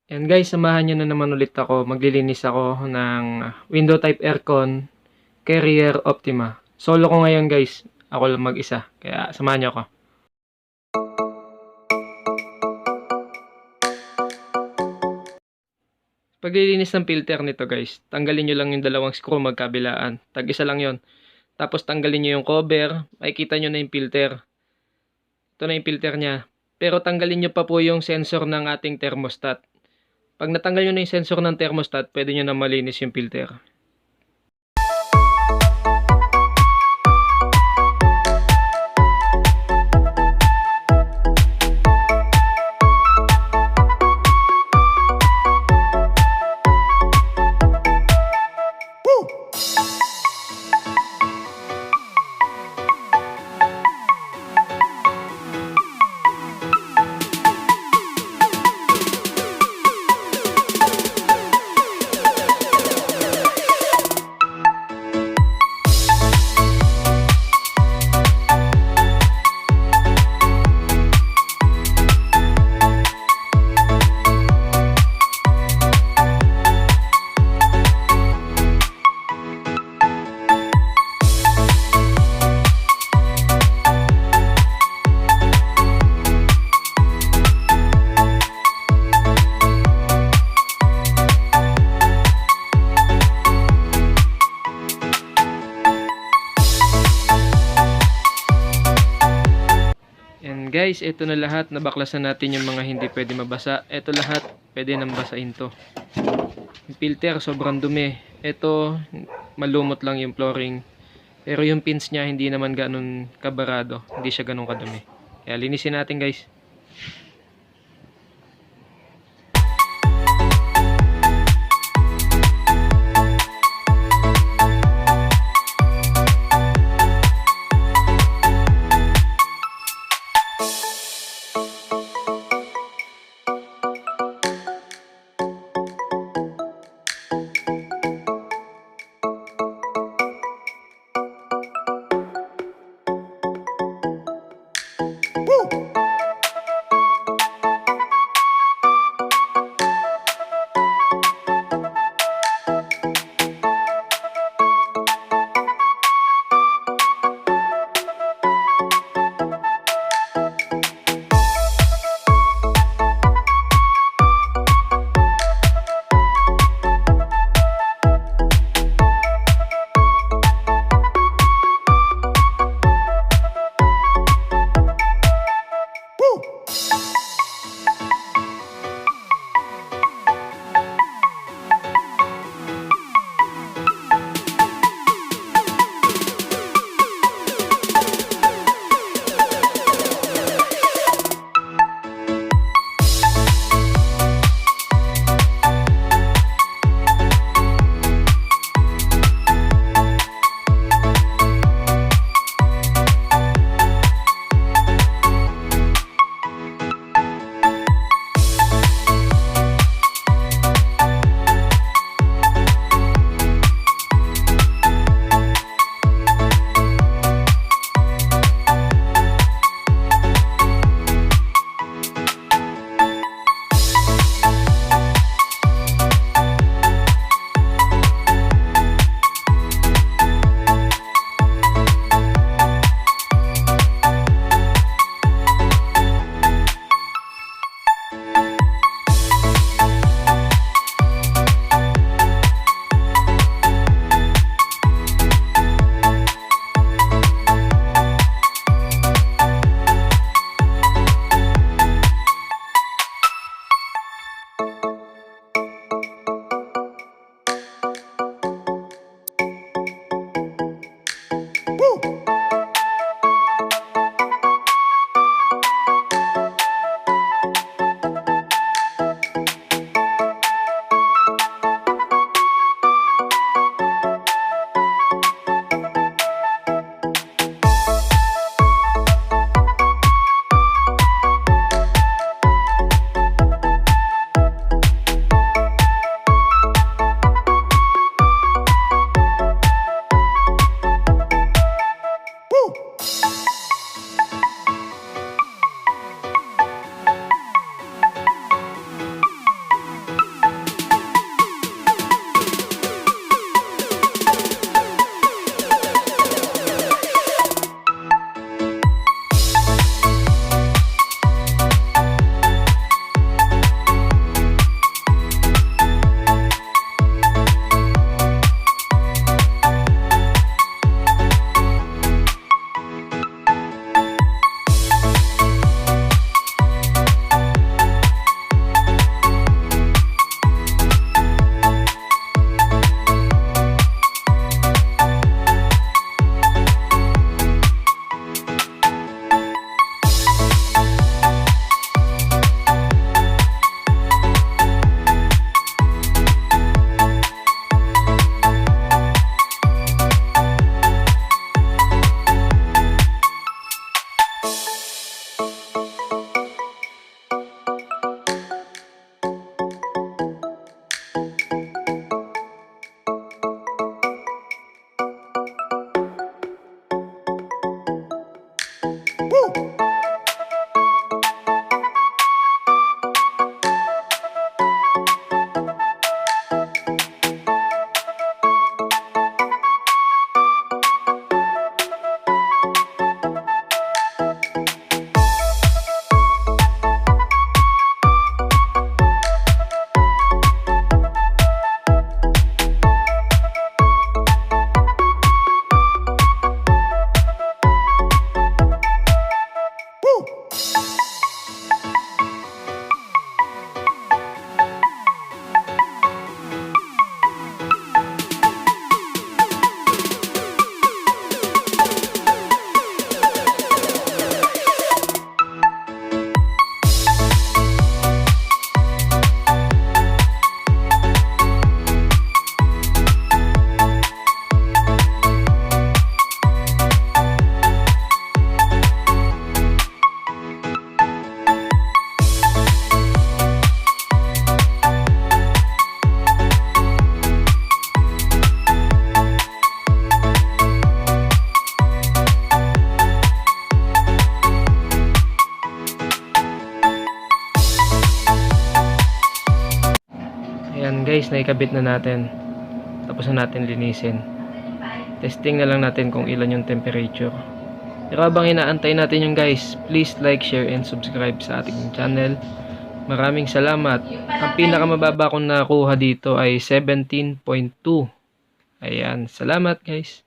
Yan guys, samahan nyo na naman ulit ako. Maglilinis ako ng window type aircon Carrier Optima. Solo ko ngayon guys. Ako lang mag-isa. Kaya samahan nyo ako. Paglilinis ng filter nito guys, tanggalin nyo lang yung dalawang screw magkabilaan. Tag-isa lang yon. Tapos tanggalin nyo yung cover. Makikita nyo na yung filter. Ito na yung filter niya. Pero tanggalin nyo pa po yung sensor ng ating thermostat. Pag natanggal nyo na yung sensor ng thermostat, pwede nyo na malinis yung filter. And guys, ito na lahat. Nabaklasan natin yung mga hindi pwede mabasa. Ito lahat, pwede nang basahin to. Yung filter, sobrang dumi. Ito, malumot lang yung flooring. Pero yung pins niya, hindi naman ganun kabarado. Hindi siya ganun kadumi. Kaya linisin natin guys. Yan guys, naikabit na natin. Tapos na natin linisin. Testing na lang natin kung ilan yung temperature. Pero habang inaantay natin yung guys, please like, share, and subscribe sa ating channel. Maraming salamat. Ang pinakamababa kong nakuha dito ay 17.2. Ayan, salamat guys.